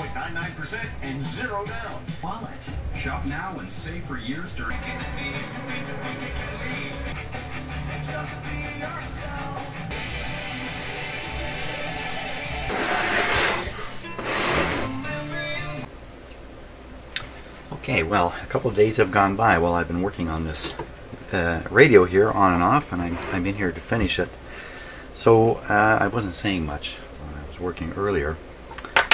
5.99% and 0 down. Wallet. Shop now and save for years during. Okay, well, a couple of days have gone by while I've been working on this radio here on and off, and I'm in here to finish it. So I wasn't saying much when I was working earlier,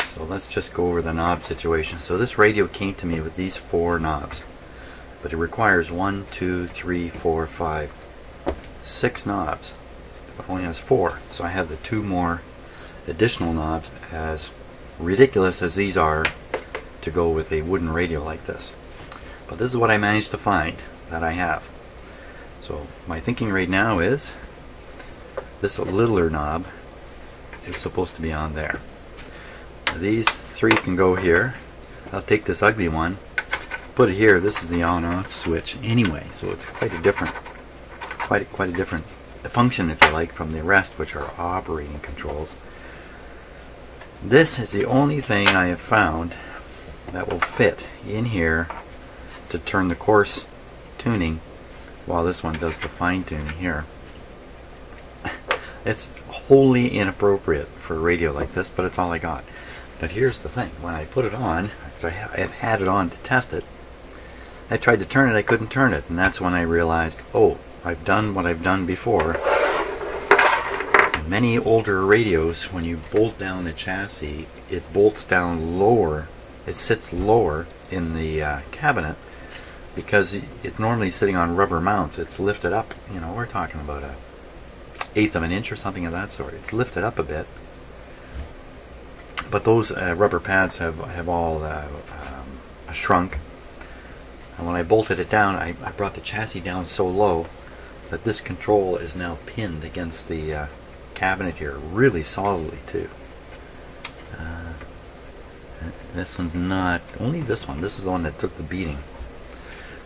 so let's just go over the knob situation. So this radio came to me with these 4 knobs, but it requires 1, 2, 3, 4, 5, 6 knobs. It only has 4, so I have the 2 more additional knobs, as ridiculous as these are, to go with a wooden radio like this. But this is what I managed to find that I have. So my thinking right now is this littler knob is supposed to be on there. These 3 can go here. I'll take this ugly one, put it here. This is the on-off switch anyway, so it's quite a different function, if you like, from the rest, which are operating controls. This is the only thing I have found that will fit in here to turn the coarse tuning, while this one does the fine tuning here. It's wholly inappropriate for a radio like this, but it's all I got. But here's the thing: when I put it on, because I have had it on to test it, I tried to turn it, I couldn't turn it, and that's when I realized, oh, I've done what I've done before. In many older radios, when you bolt down the chassis, it bolts down lower. It sits lower in the cabinet, because it's normally sitting on rubber mounts. It's lifted up, you know, we're talking about a 1/8 of an inch or something of that sort. It's lifted up a bit, but those rubber pads have all shrunk. And when I bolted it down, I brought the chassis down so low that this control is now pinned against the cabinet here, really solidly too. This one's not, only this one. This is the one that took the beating.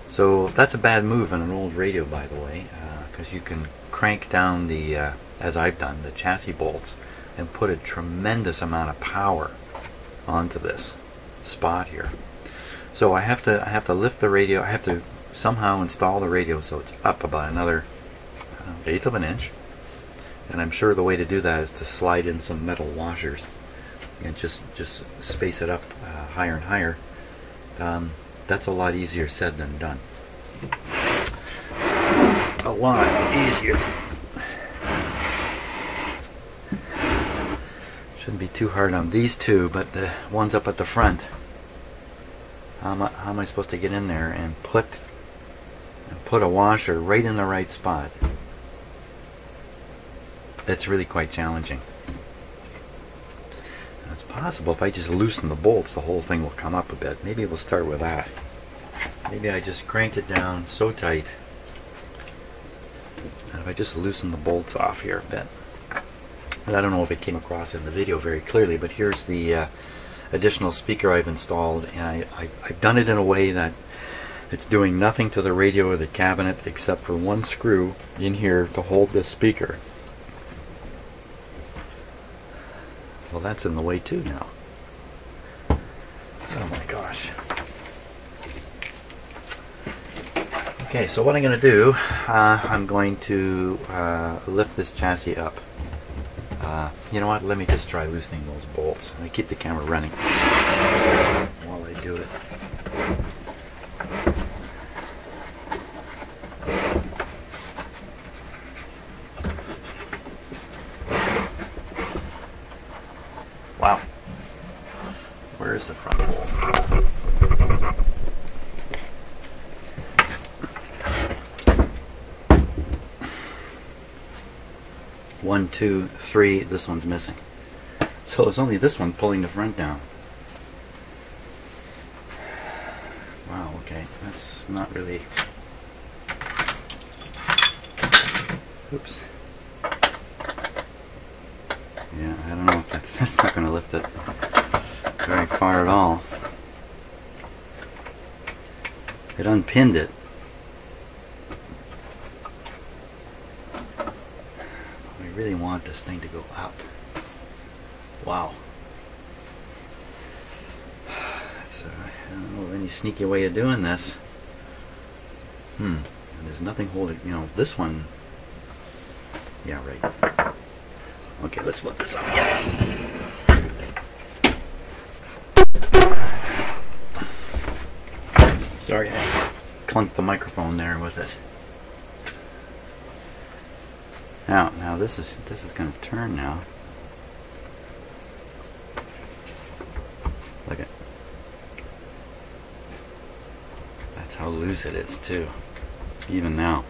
So that's a bad move on an old radio, by the way, because you can crank down the, as I've done, the chassis bolts, and put a tremendous amount of power onto this spot here. So I have to lift the radio. I have to somehow install the radio so it's up about another 1/8 of an inch. And I'm sure the way to do that is to slide in some metal washers and just space it up higher and higher. That's a lot easier said than done. A lot easier. Shouldn't be too hard on these two, but the ones up at the front, how am I supposed to get in there and put a washer right in the right spot? It's really quite challenging. It's possible if I just loosen the bolts, the whole thing will come up a bit. Maybe we'll start with that. Maybe I just crank it down so tight, and if I just loosen the bolts off here a bit. And I don't know if it came across in the video very clearly, but here's the additional speaker I've installed, and I've done it in a way that it's doing nothing to the radio or the cabinet except for one screw in here to hold this speaker. Well, that's in the way too now. Oh my gosh. Okay, so what I'm going to do, I'm going to lift this chassis up. You know what, let me just try loosening those bolts. I keep the camera running while I do it. Wow. Where is the front bolt? 1, 2, 3, this one's missing. So it's only this one pulling the front down. Wow, okay, that's not really... Oops. Yeah, I don't know if that's not going to lift it very far at all. It unpinned it. I really want this thing to go up. Wow. So I don't know of any sneaky way of doing this. And there's nothing holding, you know, this one. Yeah, right. Okay, let's flip this up again. Sorry, I clunked the microphone there with it. Now this is going to turn now. Look at. That's how loose it is too. Even now.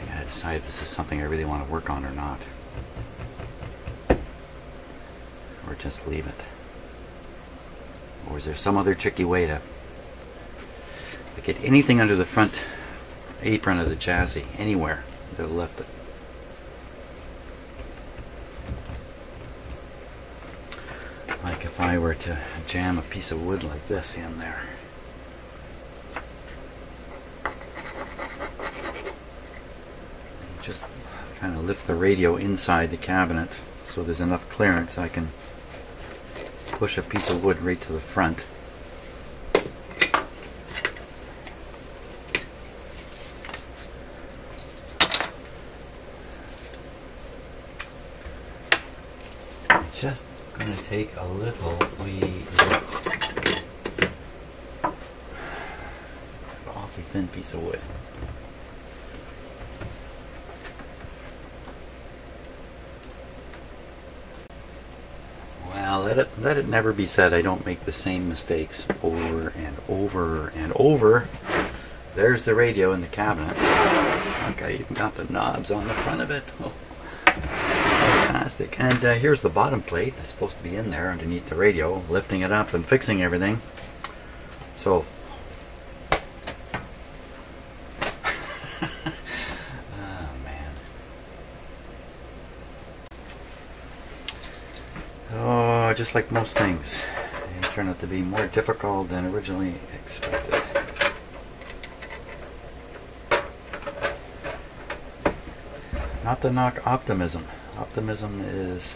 I gotta decide if this is something I really want to work on or not. Or just leave it. Or is there some other tricky way to get anything under the front apron of the chassis, anywhere to lift it? Like if I were to jam a piece of wood like this in there. Just kind of lift the radio inside the cabinet so there's enough clearance I can push a piece of wood right to the front. Just going to take a little wee bit, awfully thin piece of wood. Well, let it never be said I don't make the same mistakes over and over and over. There's the radio in the cabinet. Look, I even got the knobs on the front of it. Oh. Fantastic. And here's the bottom plate. It's supposed to be in there underneath the radio, lifting it up and fixing everything. So, oh man. Oh, just like most things, they turn out to be more difficult than originally expected. Not to knock optimism. Optimism is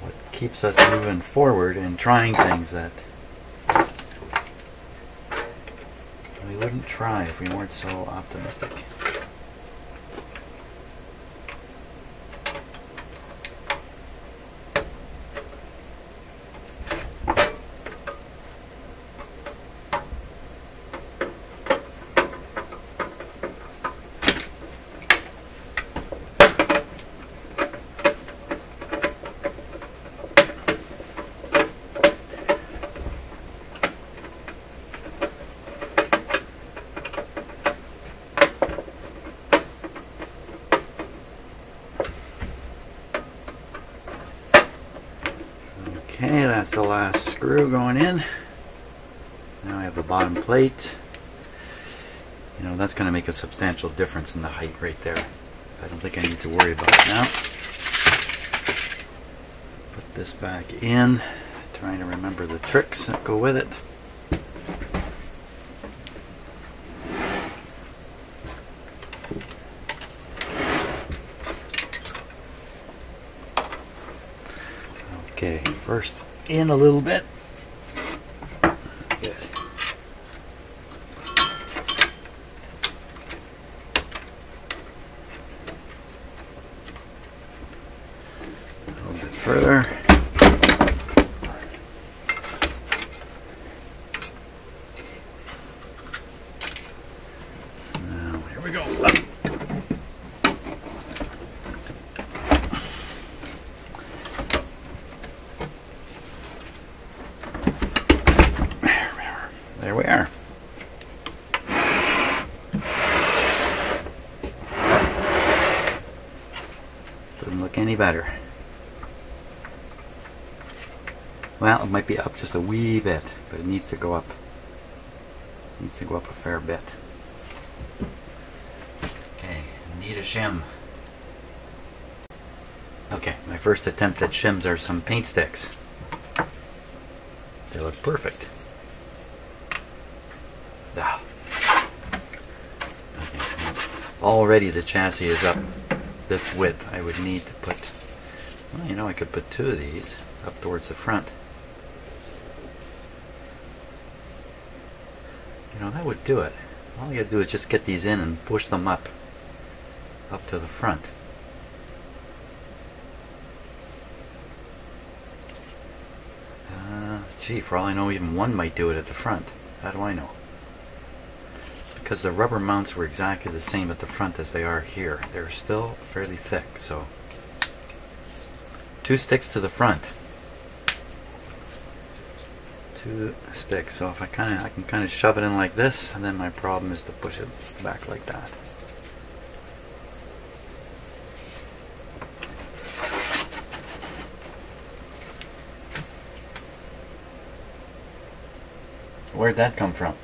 what keeps us moving forward and trying things that we wouldn't try if we weren't so optimistic. Okay, that's the last screw going in. Now I have the bottom plate. You know, that's going to make a substantial difference in the height right there. I don't think I need to worry about it now. Put this back in. Trying to remember the tricks that go with it. Okay, first in a little bit. Good. A little bit further. Now, here we go. Up. There we are. Doesn't look any better. Well, it might be up just a wee bit, but it needs to go up. It needs to go up a fair bit. Okay, need a shim. Okay, my first attempt at shims are some paint sticks. They look perfect. Ah. Okay. Already the chassis is up this width. I would need to put Well, you know, I could put two of these up towards the front. You know, that would do it. All you gotta do is just get these in and push them up to the front. Gee, for all I know, even one might do it at the front. How do I know? Because the rubber mounts were exactly the same at the front as they are here. They're still fairly thick, so 2 sticks to the front. 2 sticks. So if I can kind of shove it in like this, and then my problem is to push it back like that. Where'd that come from?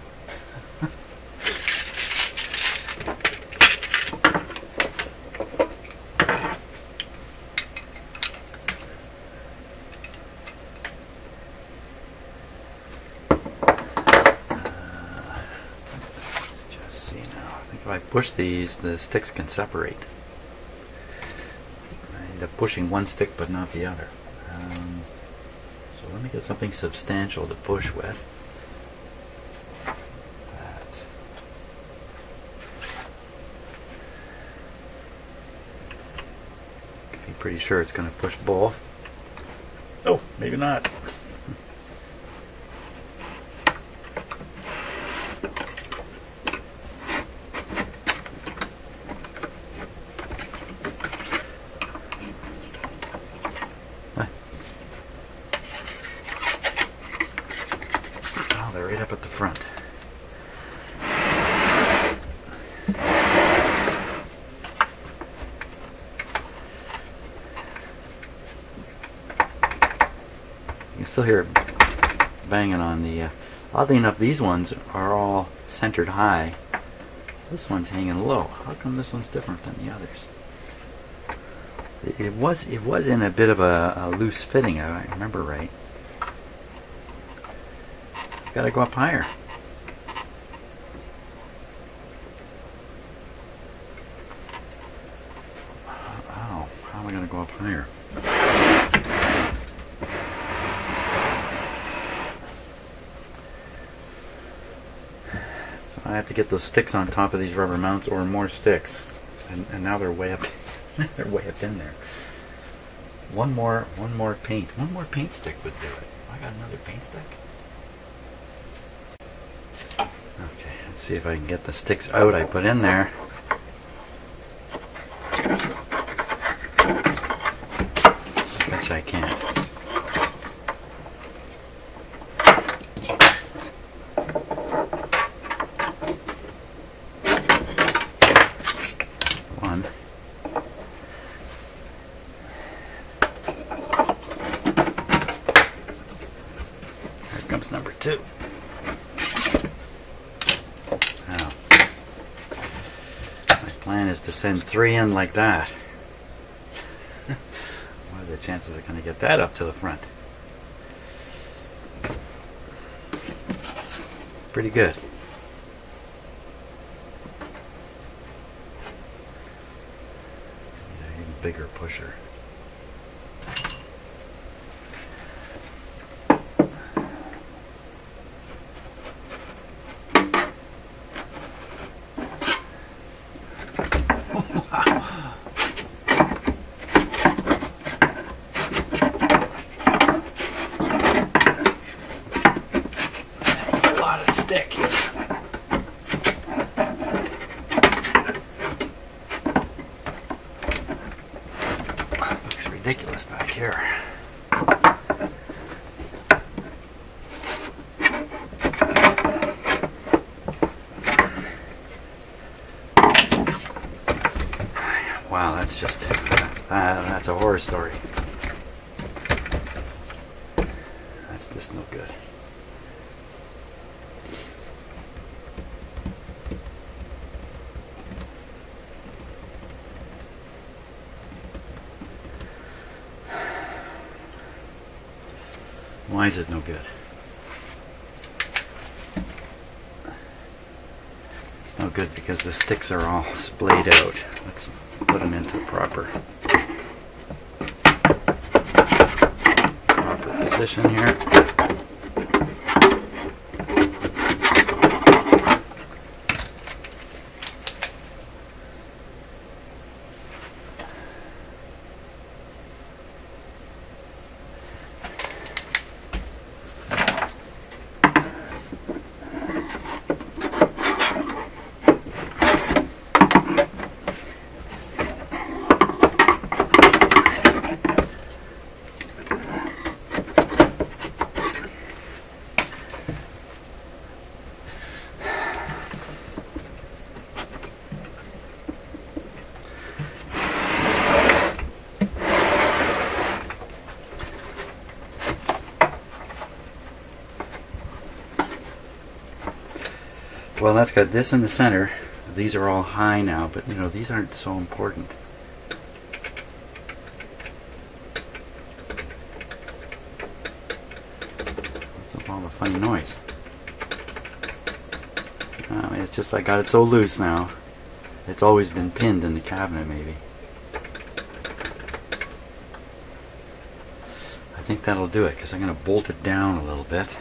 Let's just see now. I think if I push these, the sticks can separate. I end up pushing one stick but not the other. So let me get something substantial to push with. Pretty sure it's going to push both. Oh, maybe not. Oh, they're right up at the front. You can still hear it banging on the... oddly enough, these ones are all centered high. This one's hanging low. How come this one's different than the others? It was in a bit of a loose fitting, if I remember right. Gotta go up higher. Oh, how am I gonna go up higher? I have to get those sticks on top of these rubber mounts, or more sticks, and now they're way up. They're way up in there. One more paint stick would do it. I got another paint stick. Okay, let's see if I can get the sticks out I put in there. I bet I can't. Number 2. Now, my plan is to send 3 in like that. What are the chances I'm going to get that up to the front? Pretty good. Need an even bigger pusher. Stick. Looks ridiculous back here. Wow, that's just that's a horror story. That's just no good. Why is it no good? It's no good because the sticks are all splayed out. Let's put them into proper. position here. Well, that's got this in the center. These are all high now, but you know, these aren't so important. What's all the funny noise? It's just I got it so loose now. It's always been pinned in the cabinet, maybe. I think that'll do it, because I'm going to bolt it down a little bit.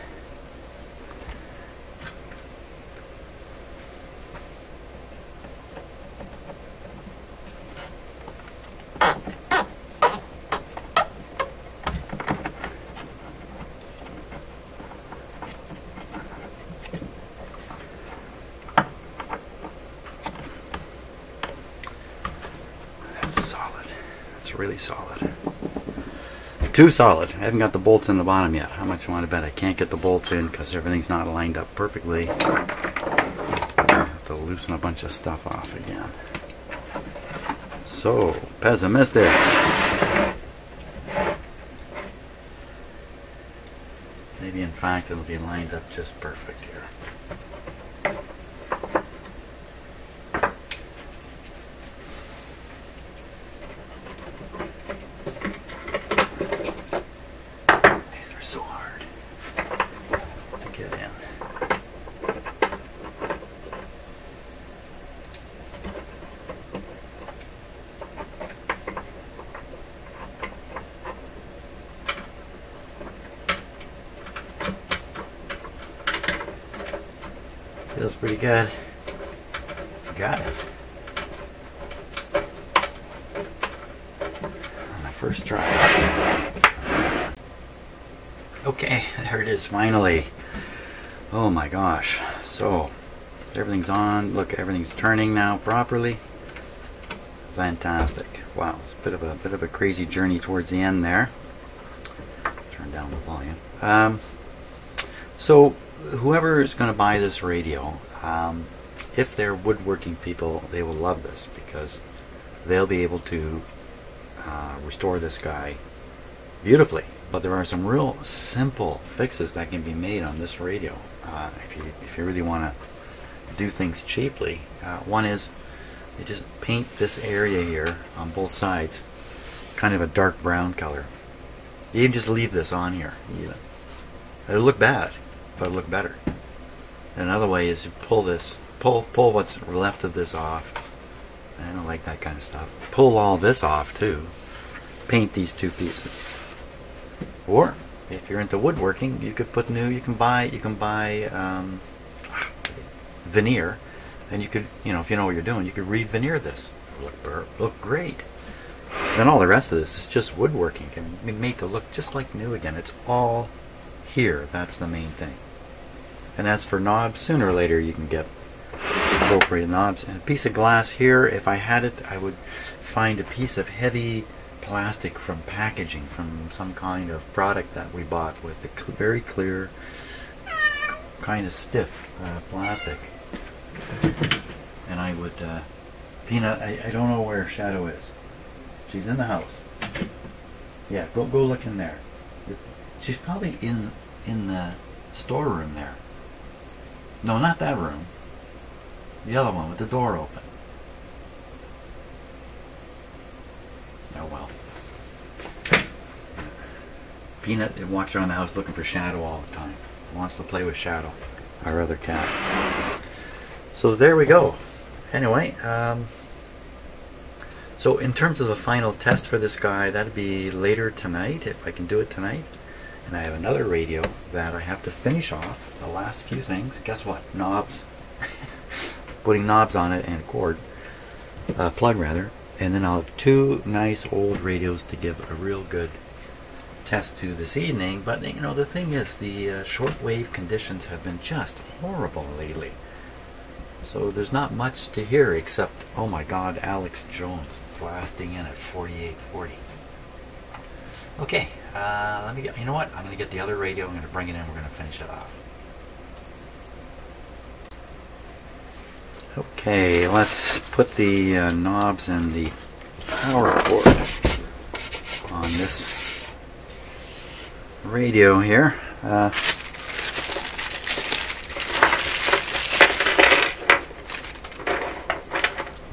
Really solid. Too solid. I haven't got the bolts in the bottom yet. How much you want to bet I can't get the bolts in because everything's not lined up perfectly. I have to loosen a bunch of stuff off again. So, pessimistic. Maybe in fact it'll be lined up just perfect here. Feels pretty good. Got it. On the first try. Okay, there it is finally. Oh my gosh. So, everything's on. Look, everything's turning now properly. Fantastic. Wow, it's a bit of a crazy journey towards the end there. Turn down the volume. So whoever is going to buy this radio, if they're woodworking people, they will love this because they'll be able to restore this guy beautifully. But there are some real simple fixes that can be made on this radio if you really want to do things cheaply. One is you just paint this area here on both sides kind of a dark brown color. You can just leave this on here. It'll look bad, but it'll look better. Another way is you pull what's left of this off. I don't like that kind of stuff. Pull all this off too. Paint these two pieces. Or if you're into woodworking, you could put new. You can buy veneer, and you could, if you know what you're doing, you could re-veneer this. Look great. Then all the rest of this is just woodworking. It can be made to look just like new again. It's all here. That's the main thing. And as for knobs, sooner or later you can get appropriate knobs. And a piece of glass here, if I had it, I would find a piece of heavy plastic from packaging, from some kind of product that we bought with a very clear, kind of stiff plastic. And I would, Peanut, I don't know where Shadow is. She's in the house. Yeah, go look in there. She's probably in the storeroom there. No, not that room. The other one with the door open. Oh well. Peanut walks around the house looking for Shadow all the time. Wants to play with Shadow, our other cat. So there we go. Anyway, so in terms of the final test for this guy, that'd be later tonight, if I can do it tonight. And I have another radio that I have to finish off the last few things. Guess what? Knobs. Putting knobs on it and cord. Plug rather. And then I'll have two nice old radios to give a real good test to this evening. But you know, the thing is, the shortwave conditions have been just horrible lately. So there's not much to hear except, oh my God, Alex Jones blasting in at 4840. Okay, let me get, you know what? I'm going to get the other radio, I'm going to bring it in, we're going to finish it off. Okay, let's put the knobs and the power cord on this radio here. Well,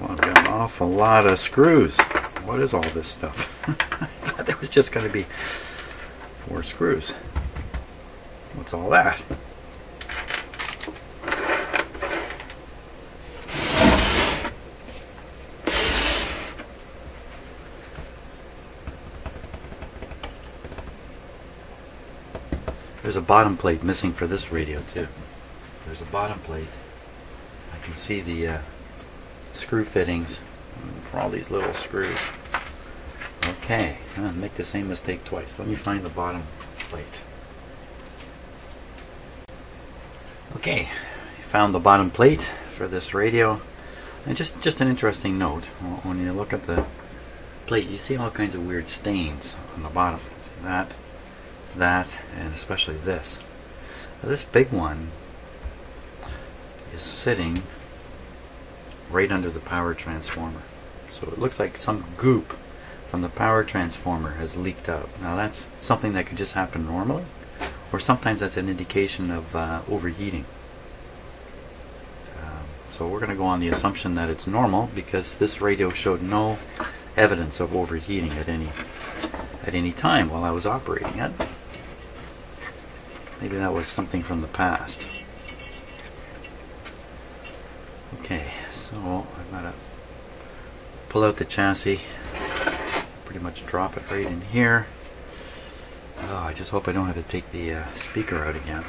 I've got an awful lot of screws. What is all this stuff? I thought there was just going to be 4 screws. What's all that? There's a bottom plate missing for this radio too. There's a bottom plate. I can see the screw fittings for all these little screws. Okay, I'm going to make the same mistake twice. Let me find the bottom plate. Okay, found the bottom plate for this radio. And just an interesting note, when you look at the plate, you see all kinds of weird stains on the bottom. See that, and especially this. Now, this big one is sitting right under the power transformer. So it looks like some goop from the power transformer has leaked out. Now that's something that could just happen normally, or sometimes that's an indication of overheating. So we're going to go on the assumption that it's normal because this radio showed no evidence of overheating at any time while I was operating it. Maybe that was something from the past. Okay, so I've got to pull out the chassis, pretty much drop it right in here. Oh, I just hope I don't have to take the speaker out again.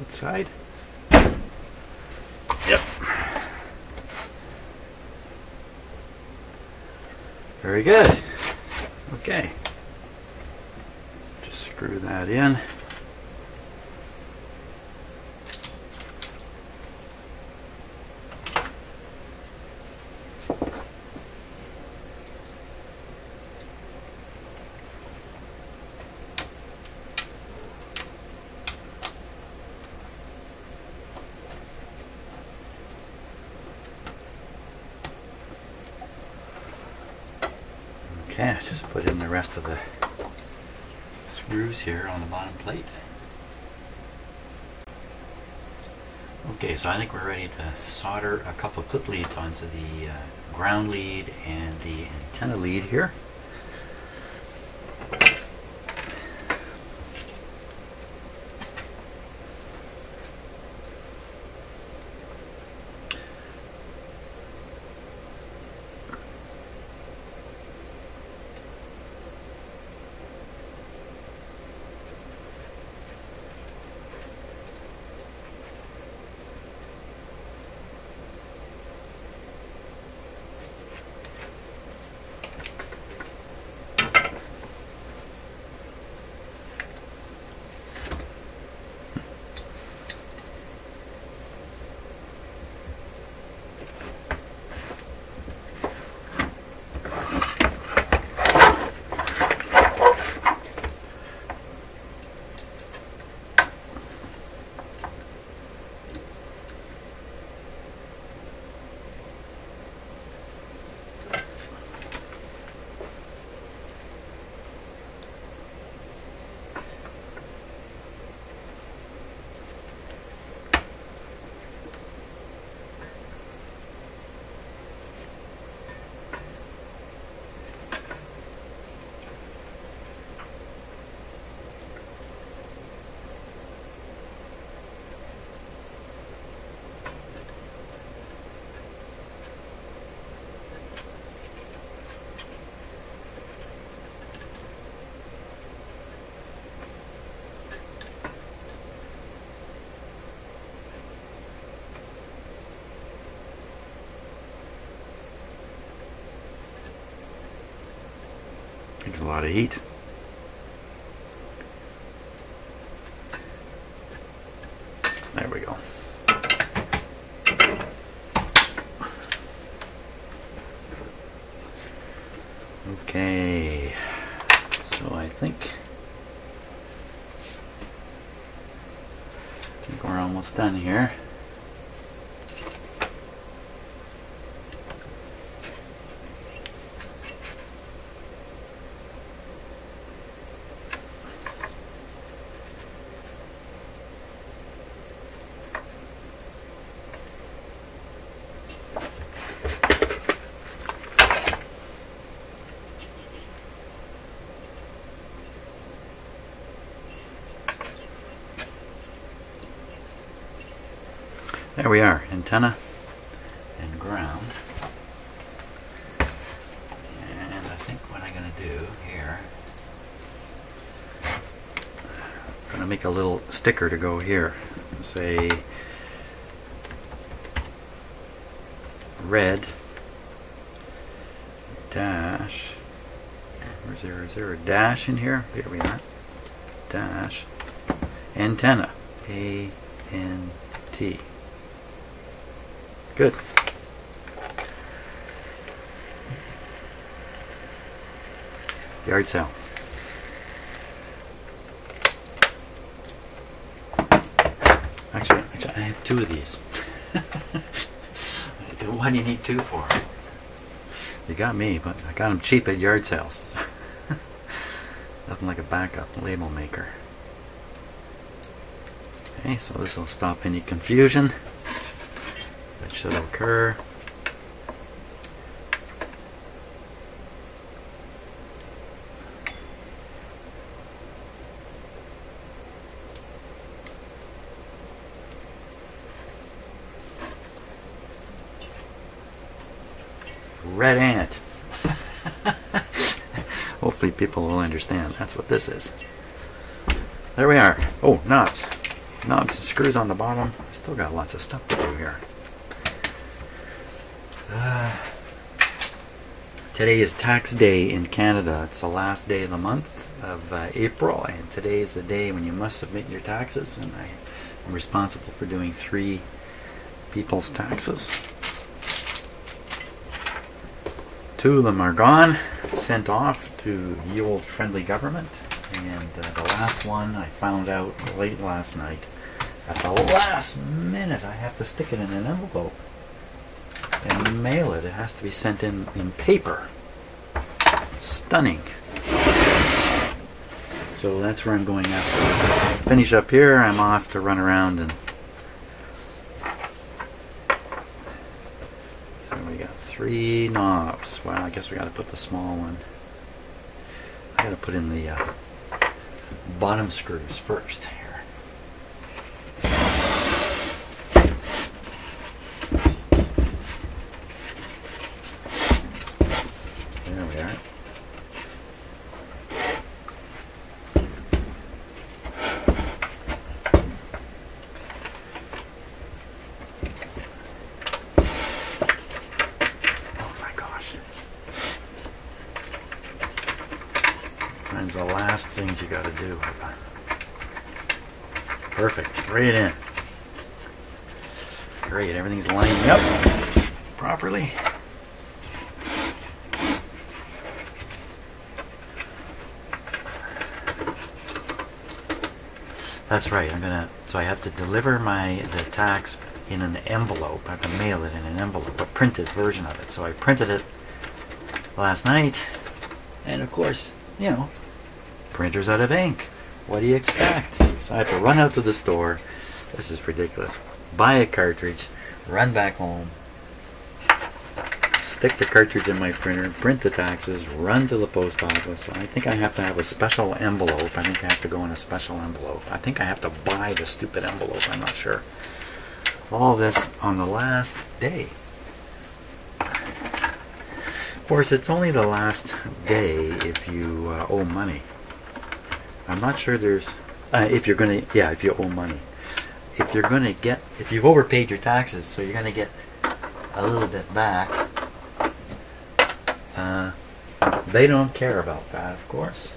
Side. Yep. Very good. Okay. Just screw that in. Okay, just put in the rest of the screws here on the bottom plate. Okay, so I think we're ready to solder a couple of clip leads onto the ground lead and the antenna lead here. Takes a lot of heat. There we go. Okay, so I think we're almost done here. There we are, antenna and ground. And I think what I'm going to do here, I'm going to make a little sticker to go here. Say red dash, is there a dash in here? Here we are. Dash antenna, A-N-T. Good. Yard sale. Actually, I have 2 of these. What do you need 2 for? You got me, but I got them cheap at yard sales. Nothing like a backup label maker. Okay, so this will stop any confusion that should occur. Red ant. Hopefully people will understand. That's what this is. There we are. Oh, knobs. Knobs and screws on the bottom. Still got lots of stuff to do here. Today is tax day in Canada. It's the last day of the month of April, and today is the day when you must submit your taxes, and I am responsible for doing 3 people's taxes. 2 of them are gone, sent off to the old friendly government, and the last one I found out late last night. At the last minute I have to stick it in an envelope and mail it. It has to be sent in paper. Stunning. So that's where I'm going after. Finish up here, I'm off to run around and so we got 3 knobs. Well, I guess we got to put the small one. I got to put in the bottom screws first here. There we are. Sometimes the last things you got to do. Perfect. Right in. Great. Everything's lining up properly. That's right. So I have to deliver the tax in an envelope. I have to mail it in an envelope, a printed version of it. So I printed it last night, and of course, you know, printer's out of ink. What do you expect? So I have to run out to the store. This is ridiculous. Buy a cartridge, run back home, stick the cartridge in my printer, print the taxes, run to the post office. I think I have to have a special envelope. I think I have to go in a special envelope. I think I have to buy the stupid envelope. I'm not sure. All this on the last day. Of course, it's only the last day if you owe money. I'm not sure there's if you're gonna, yeah, if you owe money. If you've overpaid your taxes, so you're gonna get a little bit back. They don't care about that, of course.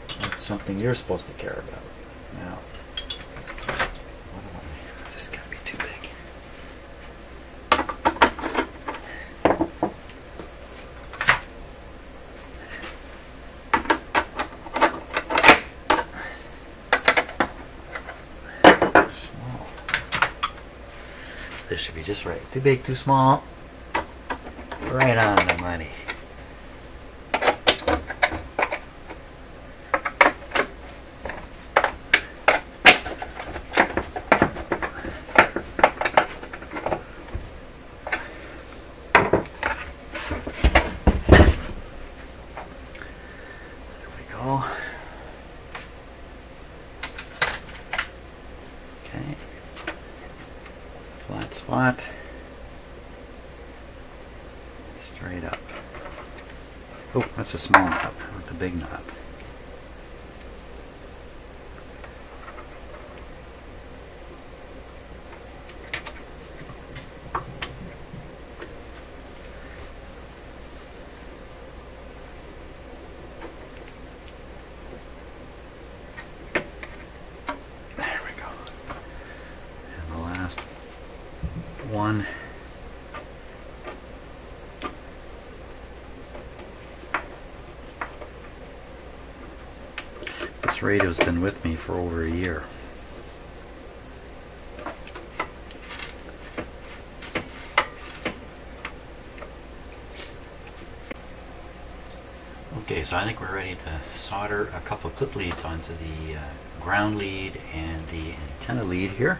That's something you're supposed to care about. Now, what do I? This gotta be too big. Small. This should be just right. Too big, too small. Right on the money. Okay, flat spot, straight up. Oh, that's a small knob, I want the big knob. One. This radio's been with me for over a year. Okay, so I think we're ready to solder a couple of clip leads onto the ground lead and the antenna lead here.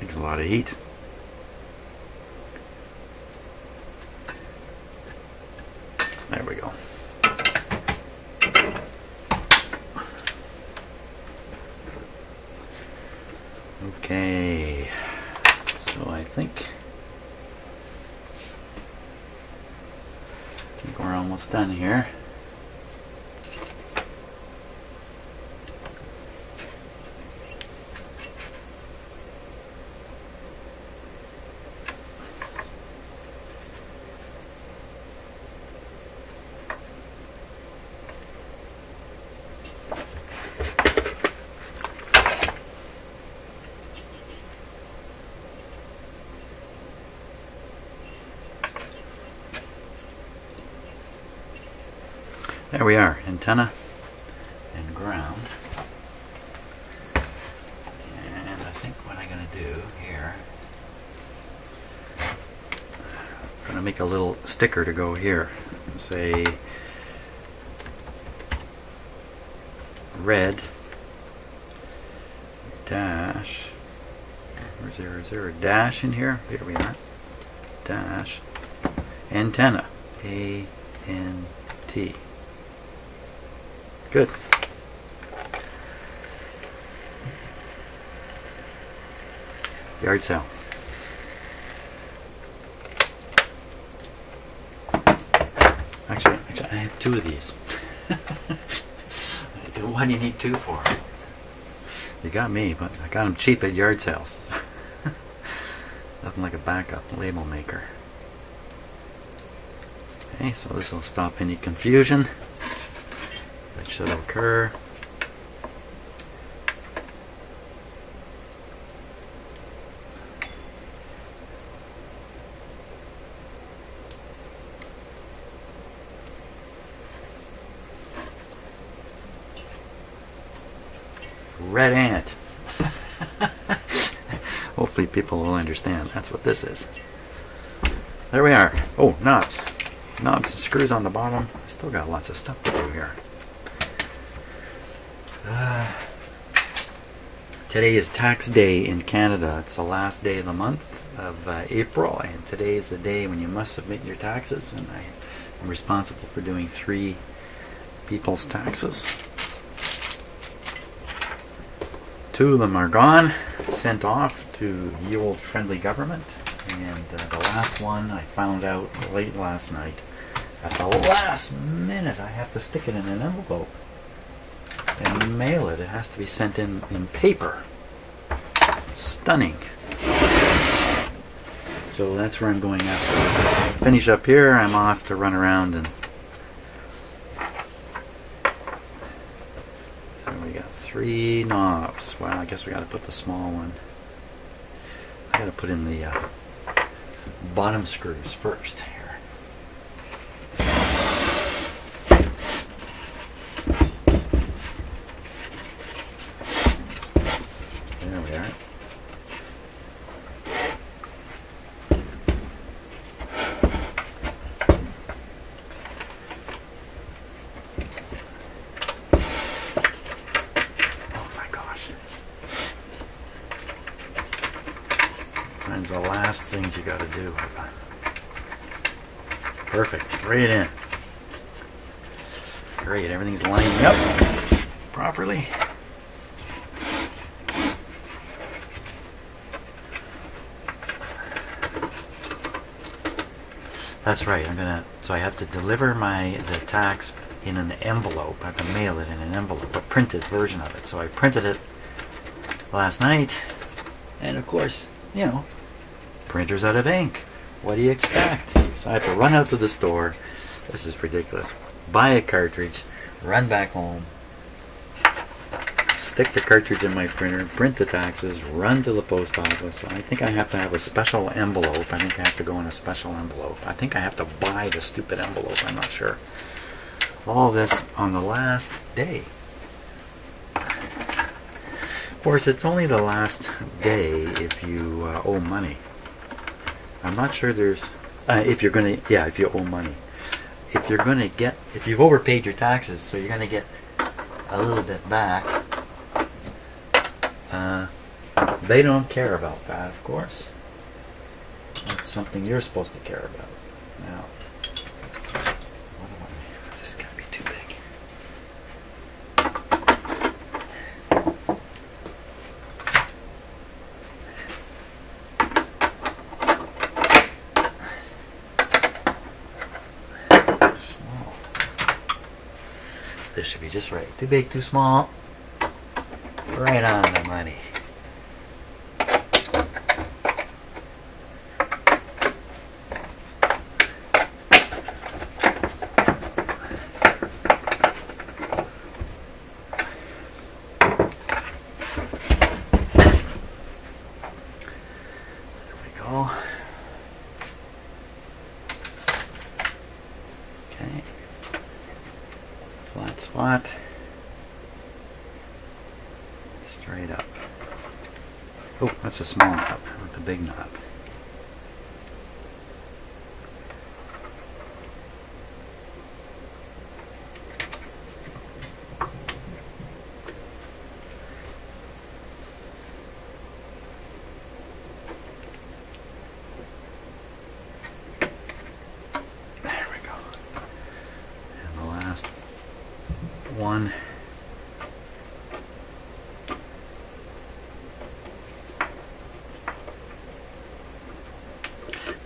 Takes a lot of heat. There we go. Okay, so I think we're almost done here. There we are, antenna and ground. And I think what I'm going to do here, I'm going to make a little sticker to go here. Say red dash, is there a dash in here? Here we are. Dash antenna. A Good. Yard sale. Actually, I have 2 of these. What do you need 2 for? You got me, but I got them cheap at yard sales. Nothing like a backup label maker. Okay, so this will stop any confusion that should occur. Red ant. Hopefully people will understand. That's what this is. There we are. Oh, knobs. Knobs and screws on the bottom. Still got lots of stuff to do here. Today is tax day in Canada. It's the last day of the month of April, and today is the day when you must submit your taxes, and I am responsible for doing 3 people's taxes. 2 of them are gone, sent off to ye old friendly government, and the last one I found out late last night. At the last minute I have to stick it in an envelope and mail it. It has to be sent in paper. Stunning. So that's where I'm going after. Finish up here, I'm off to run around and so we got 3 knobs. Well, I guess we got to put the small one. I got to put in the bottom screws first here. There we are. Sometimes the last things you got to do. Perfect. Right in. Great. Everything's lining up properly. That's right. So I have to deliver the tax in an envelope. I have to mail it in an envelope, a printed version of it. So I printed it last night, and of course, you know, printer's out of ink. What do you expect? So I have to run out to the store. This is ridiculous. Buy a cartridge, run back home, stick the cartridge in my printer, print the taxes, run to the post office. So I think I have to have a special envelope. I think I have to go in a special envelope. I think I have to buy the stupid envelope. I'm not sure. All this on the last day. Of course, it's only the last day if you owe money. I'm not sure there's if you're gonna, yeah, if you owe money. If you're gonna get, if you've overpaid your taxes, so you're gonna get a little bit back. They don't care about that, of course. That's something you're supposed to care about. Now, what do I? This is gonna be too big. This should be just right. Too big, too small. Right on the money. There we go. Okay. Flat spot. Straight up. Oh, that's a small knob, not the big knob. There we go. one.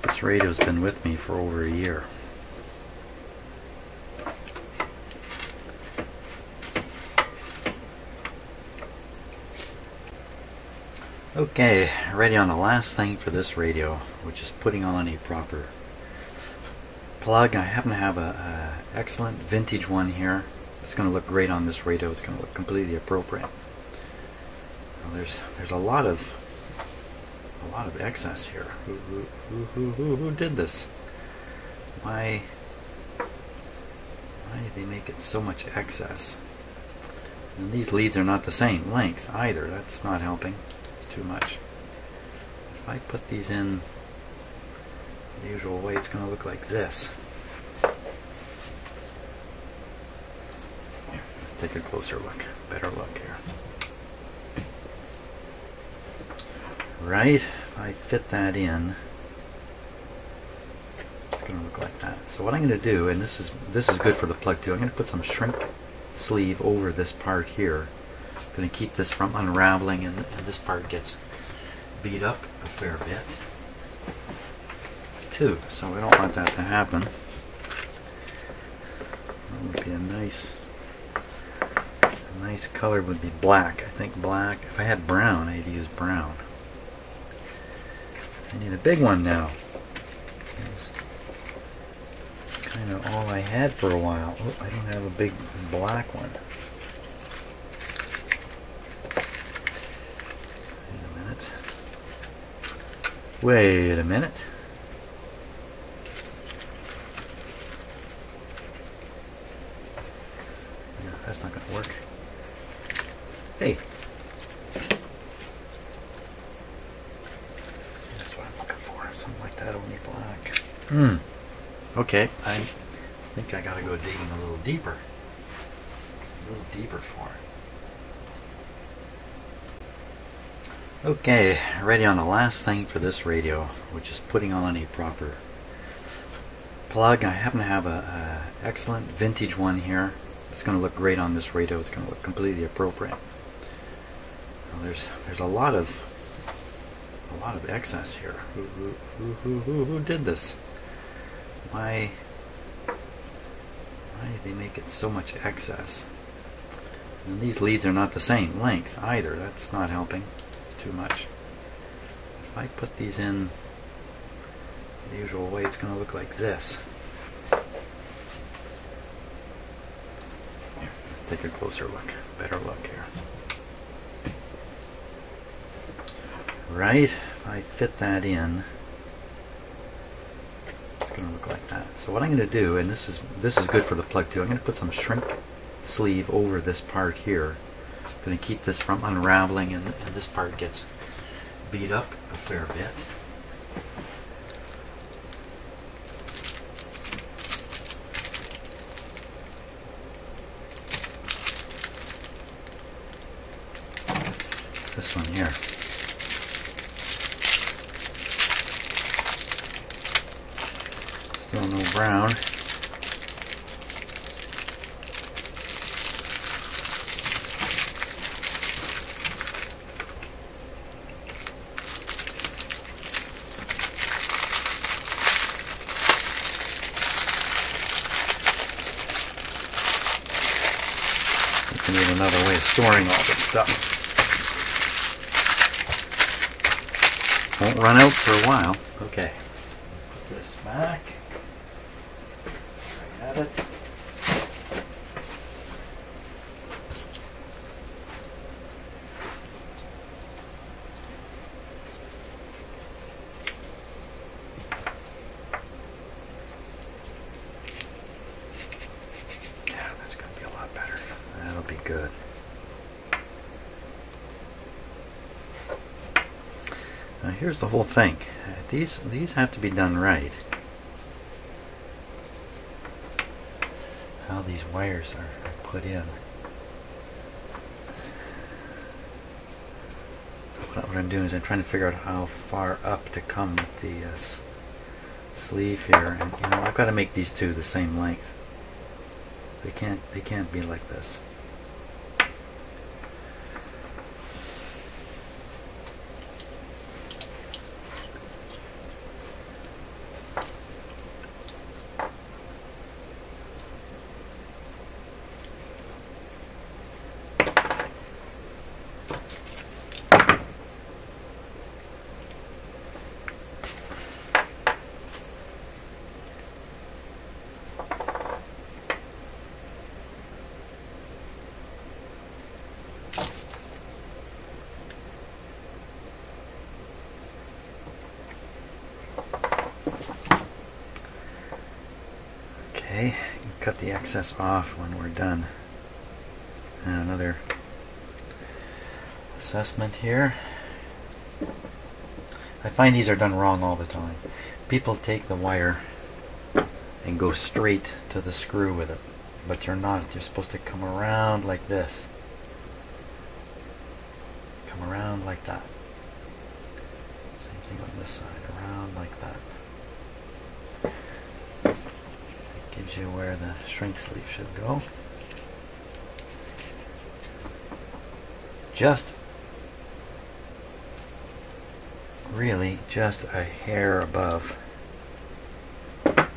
This radio's been with me for over a year. Okay, ready on the last thing for this radio, which is putting on a proper plug. I happen to have a excellent vintage one here. It's going to look great on this radio. It's going to look completely appropriate. Well, there's a lot of excess here. Who did this? Why did they make it so much excess? And these leads are not the same length either. That's not helping too much. If I put these in the usual way, it's going to look like this. Here, let's take a closer look, better look here. Right, if I fit that in, it's going to look like that. So what I'm going to do, and this is good for the plug too, I'm going to put some shrink sleeve over this part here. I'm going to keep this from unraveling, and this part gets beat up a fair bit too, so we don't want that to happen. That would be a nice color would be black. I think black. If I had brown, I'd use brown. I need a big one now. That's kind of all I had for a while. Oh, I don't have a big black one. Wait a minute. No, that's not going to work. Hey. That's what I'm looking for. Something like that, only black. Okay, I think I got to go digging a little deeper. A little deeper for it. Okay, ready on the last thing for this radio, which is putting on a proper plug. I happen to have a excellent vintage one here. It's going to look great on this radio. It's going to look completely appropriate. Well, there's a lot of excess here. Who did this? Why did they make it so much excess? And these leads are not the same length either. That's not helping too much. If I put these in the usual way, it's going to look like this. Here, let's take a closer look, better look here. Right, if I fit that in, it's going to look like that. So what I'm going to do, and this is good for the plug too, I'm going to put some shrink sleeve over this part here. I'm going to keep this from unraveling, and this part gets beat up a fair bit. This one here. Still no brown. I need another way of storing all this stuff. Won't run out for a while. Okay. Put this back. I got it. Yeah, that's going to be a lot better. That'll be good. Now here's the whole thing. These have to be done right. How these wires are put in. So what I'm doing is I'm trying to figure out how far up to come with the sleeve here, and I've got to make these two the same length. They can't be like this. Okay, cut the excess off when we're done. And another assessment here. I find these are done wrong all the time. People take the wire and go straight to the screw with it, but you're not. You're supposed to come around like this. Come around like that. Same thing on this side, around like that. It gives you where the shrink sleeve should go. Just really just a hair above. Get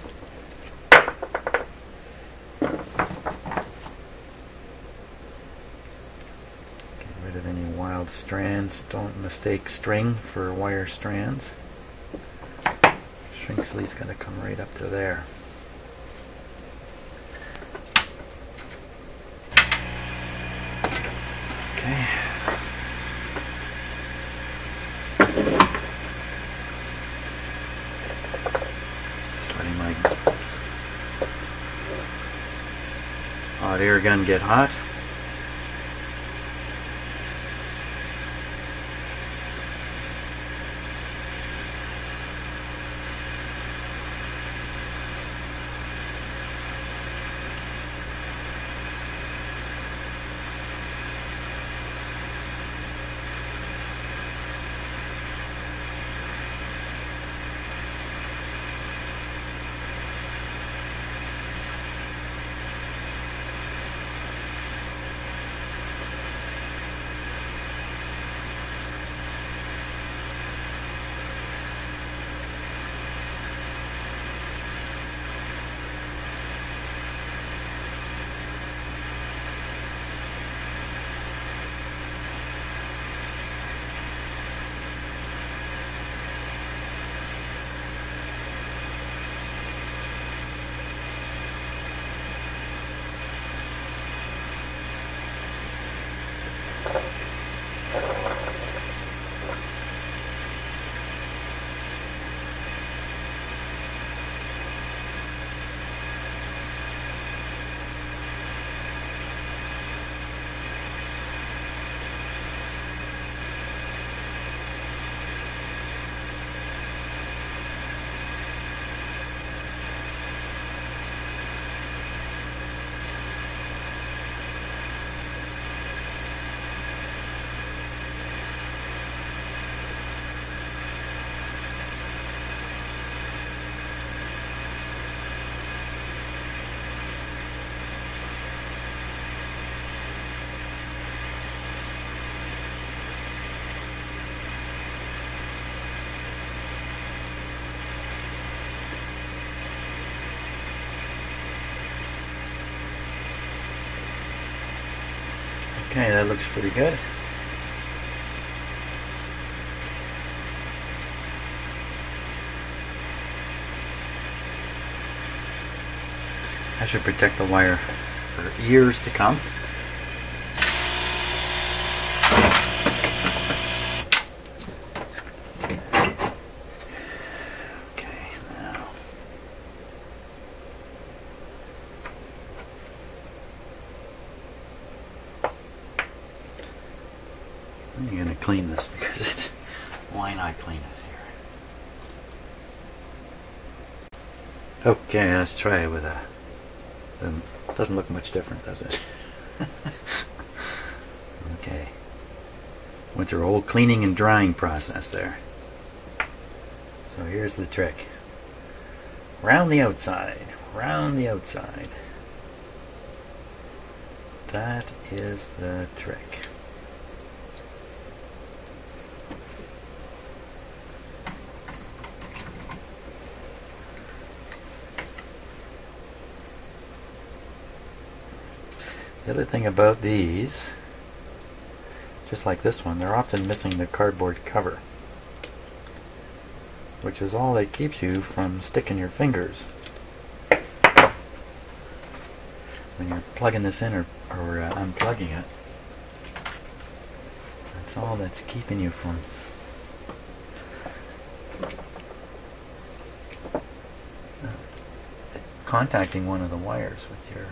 rid of any wild strands. Don't mistake string for wire strands. Shrink sleeve's got to come right up to there. Okay. Hot air gun get hot. Okay, that looks pretty good. I should protect the wire for years to come. Okay, now. I'm going to clean this because it's, why not clean it here? Okay, let's try it with a, doesn't look much different, does it? Okay. Went through a whole cleaning and drying process there. So here's the trick. Round the outside, round the outside. That is the trick. The other thing about these, just like this one, they're often missing the cardboard cover, which is all that keeps you from sticking your fingers when you're plugging this in or unplugging it. That's all that's keeping you from contacting one of the wires with your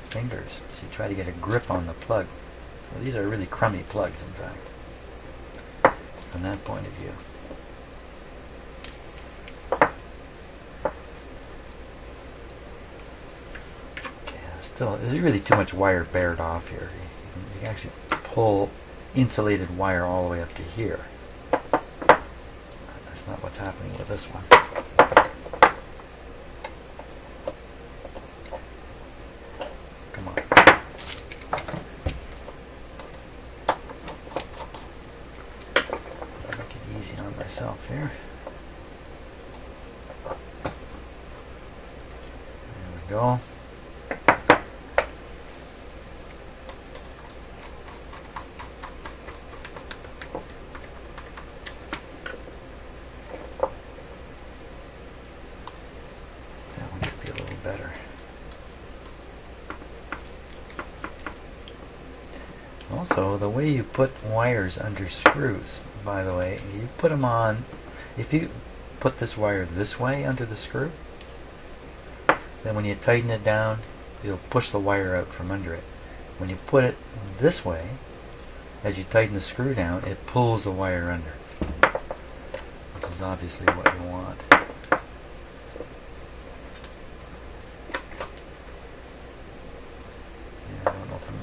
fingers. So you try to get a grip on the plug. So these are really crummy plugs, in fact, from that point of view. Yeah, still, there's really too much wire bared off here. You can actually pull insulated wire all the way up to here. That's not what's happening with this one. Come on. I'll make it easy on myself here. There we go. Better. Also, the way you put wires under screws, by the way, you put them on, if you put this wire this way under the screw, then when you tighten it down, you'll push the wire out from under it. When you put it this way, as you tighten the screw down, it pulls the wire under, which is obviously what you want.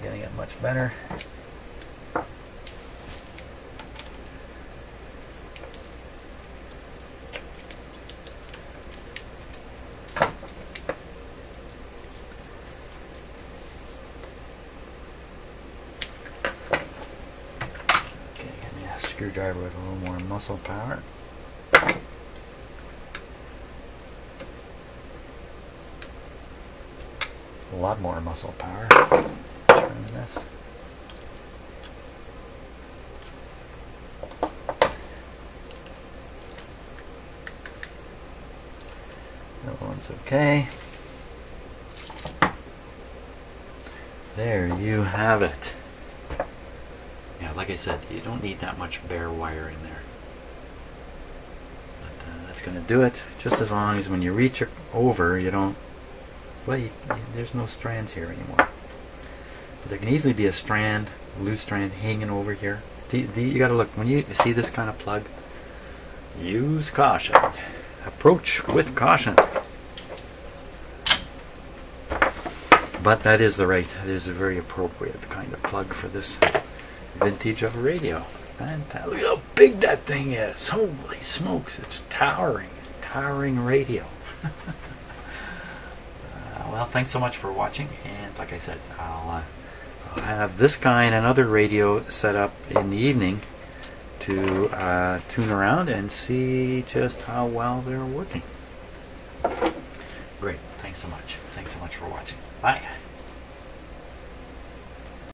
Getting it much better. Okay, give me a screwdriver with a little more muscle power. A lot more muscle power. This. That one's okay. There you have it. Yeah, like I said, you don't need that much bare wire in there. But that's going to do it. Just as long as when you reach over, you don't. Well, there's no strands here anymore. There can easily be a strand, loose strand hanging over here. You got to look, when you see this kind of plug, use caution. Approach with caution. But that is a very appropriate kind of plug for this vintage of a radio. Fantastic. Look how big that thing is. Holy smokes, it's towering radio. Well, thanks so much for watching, and like I said, I'll have this guy and another radio set up in the evening to tune around and see just how well they're working. Great. Thanks so much. Thanks so much for watching. Bye.